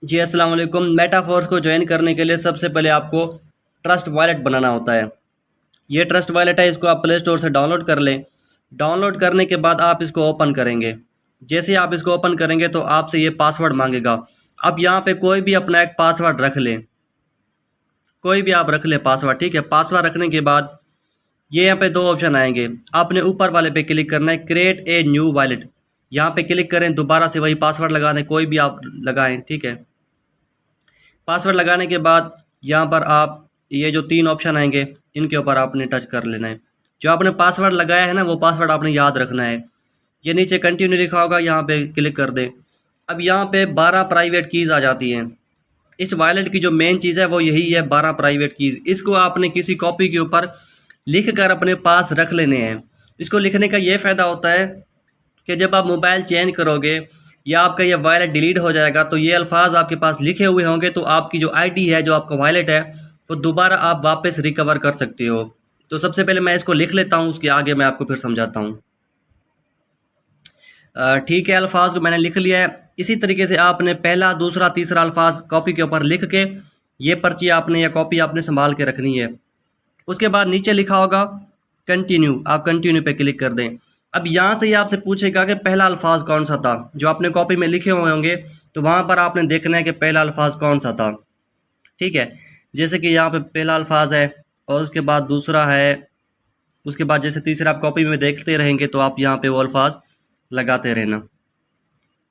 जी अस्सलाम वालेकुम। मेटाफोर्स को ज्वाइन करने के लिए सबसे पहले आपको ट्रस्ट वॉलेट बनाना होता है। ये ट्रस्ट वॉलेट है, इसको आप प्ले स्टोर से डाउनलोड कर लें। डाउनलोड करने के बाद आप इसको ओपन करेंगे। जैसे ही आप इसको ओपन करेंगे तो आपसे ये पासवर्ड मांगेगा। अब यहाँ पे कोई भी अपना एक पासवर्ड रख लें, कोई भी आप रख लें पासवर्ड, ठीक है। पासवर्ड रखने के बाद ये यहाँ पे दो ऑप्शन आएंगे। आपने ऊपर वाले पे क्लिक करना है, क्रिएट ए न्यू वॉलेट। यहाँ पे क्लिक करें, दोबारा से वही पासवर्ड लगा दें, कोई भी आप लगाएं, ठीक है। पासवर्ड लगाने के बाद यहाँ पर आप ये जो तीन ऑप्शन आएंगे इनके ऊपर आपने टच कर लेना है। जो आपने पासवर्ड लगाया है ना, वो पासवर्ड आपने याद रखना है। ये नीचे कंटिन्यू लिखा होगा, यहाँ पे क्लिक कर दें। अब यहाँ पे 12 प्राइवेट कीज़ आ जाती हैं। इस वॉलेट की जो मेन चीज़ है वो यही है, 12 प्राइवेट कीज़। इसको आपने किसी कॉपी के ऊपर लिख कर अपने पास रख लेने हैं। इसको लिखने का ये फ़ायदा होता है कि जब आप मोबाइल चेंज करोगे या आपका ये वॉलेट डिलीट हो जाएगा तो ये अल्फाज आपके पास लिखे हुए होंगे, तो आपकी जो आईडी है, जो आपका वॉलेट है, वो दोबारा आप वापस रिकवर कर सकते हो। तो सबसे पहले मैं इसको लिख लेता हूँ, उसके आगे मैं आपको फिर समझाता हूँ। ठीक है, अल्फाज को मैंने लिख लिया है। इसी तरीके से आपने पहला, दूसरा, तीसरा अल्फाज कॉपी के ऊपर लिख के ये पर्ची आपने या कॉपी आपने संभाल के रखनी है। उसके बाद नीचे लिखा होगा कंटिन्यू, आप कंटिन्यू पे क्लिक कर दें। अब यहाँ से ये आपसे पूछेगा कि पहला अल्फाज कौन सा था। जो आपने कॉपी में लिखे हुए होंगे तो वहाँ पर आपने देखना है कि पहला अल्फाज कौन सा था, ठीक है। जैसे कि यहाँ पे पहला अल्फाज है और उसके बाद दूसरा है, उसके बाद जैसे तीसरा आप कॉपी में देखते रहेंगे तो आप यहाँ पे वो अल्फाज लगाते रहना,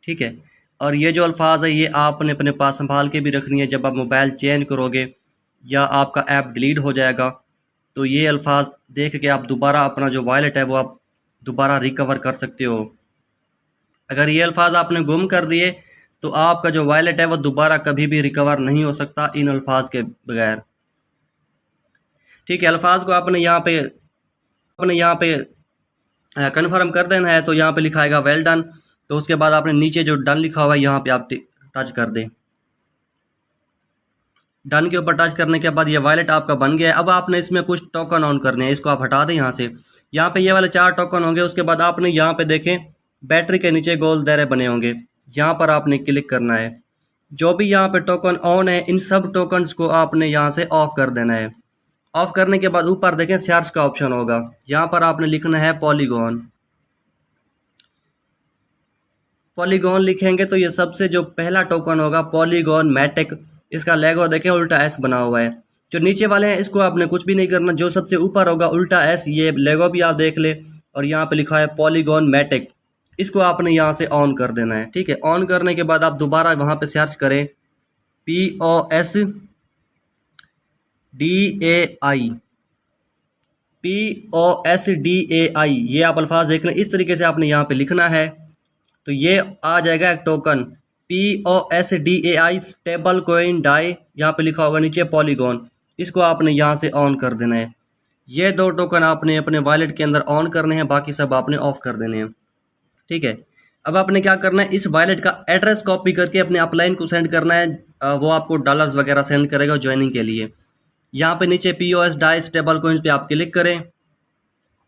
ठीक है। और ये जो अल्फाज है ये आपने अपने पास संभाल के भी रखनी है। जब आप मोबाइल चेंज करोगे या आपका ऐप डिलीट हो जाएगा तो ये अल्फाज देख के आप दोबारा अपना जो वॉलेट है वो आप दोबारा रिकवर कर सकते हो। अगर ये अल्फाज आपने गुम कर दिए तो आपका जो वॉलेट है वो दोबारा कभी भी रिकवर नहीं हो सकता इन अल्फाज के बगैर, ठीक है। अल्फाज को आपने यहाँ पे कन्फर्म कर देना है। तो यहाँ पे लिखा आएगा वेल डन। तो उसके बाद आपने नीचे जो डन लिखा हुआ है यहाँ पे आप टच कर दें। डन के ऊपर टच करने के बाद ये वॉलेट आपका बन गया है। अब आपने इसमें कुछ टोकन ऑन करने हैं, इसको आप हटा दें यहाँ से। यहाँ पे ये वाले 4 टोकन होंगे। उसके बाद आपने यहाँ पे देखें बैटरी के नीचे गोल दायरे बने होंगे, यहाँ पर आपने क्लिक करना है। जो भी यहाँ पे टोकन ऑन है इन सब टोकन्स को आपने यहाँ से ऑफ कर देना है। ऑफ करने के बाद ऊपर देखें सर्च का ऑप्शन होगा, यहाँ पर आपने लिखना है पॉलीगॉन। पॉलीगॉन लिखेंगे तो ये सबसे जो पहला टोकन होगा पॉलीगॉन मैटिक। इसका लेगो देखें उल्टा एस बना हुआ है। जो नीचे वाले हैं इसको आपने कुछ भी नहीं करना, जो सबसे ऊपर होगा उल्टा एस, ये लेगो भी आप देख ले। और यहाँ पे लिखा है पॉलीगॉन मैटिक, इसको आपने यहाँ से ऑन कर देना है, ठीक है। ऑन करने के बाद आप दोबारा वहाँ पे सर्च करें POSDAI, POSDAI, ये आप अल्फाज देख लें। इस तरीके से आपने यहाँ पे लिखना है तो ये आ जाएगा एक token POSDAI stable coin Dai, यहाँ पे लिखा होगा नीचे पॉलीगॉन। इसको आपने यहाँ से ऑन कर देना है। ये 2 टोकन आपने अपने वॉलेट के अंदर ऑन करने हैं, बाकी सब आपने ऑफ कर देने हैं, ठीक है। अब आपने क्या करना है, इस वॉलेट का एड्रेस कॉपी करके अपने अपलाइन को सेंड करना है। वो आपको डॉलर्स वगैरह सेंड करेगा ज्वाइनिंग के लिए। यहाँ पे नीचे POS डाई स्टेबल कोइंस पे आप क्लिक करें।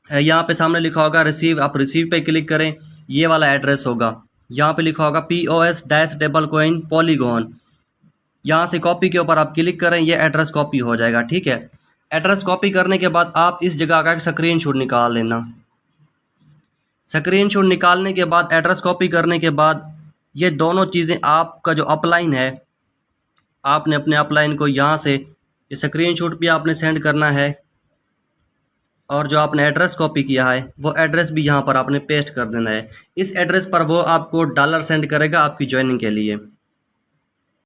यहाँ पे सामने लिखा होगा रिसीव, आप रिसीव पे क्लिक करें। ये वाला एड्रेस होगा, यहाँ पे लिखा होगा POS dash stable coin polygon. यहाँ से कॉपी के ऊपर आप क्लिक करें, ये एड्रेस कॉपी हो जाएगा, ठीक है। एड्रेस कॉपी करने के बाद आप इस जगह का एक स्क्रीनशॉट निकाल लेना। स्क्रीनशॉट निकालने के बाद एड्रेस कॉपी करने के बाद ये दोनों चीज़ें, आपका जो अपलाइन है आपने अपने अपलाइन को यहाँ से ये स्क्रीनशॉट भी आपने सेंड करना है और जो आपने एड्रेस कॉपी किया है वो एड्रेस भी यहाँ पर आपने पेस्ट कर देना है। इस एड्रेस पर वो आपको डॉलर सेंड करेगा आपकी ज्वाइनिंग के लिए।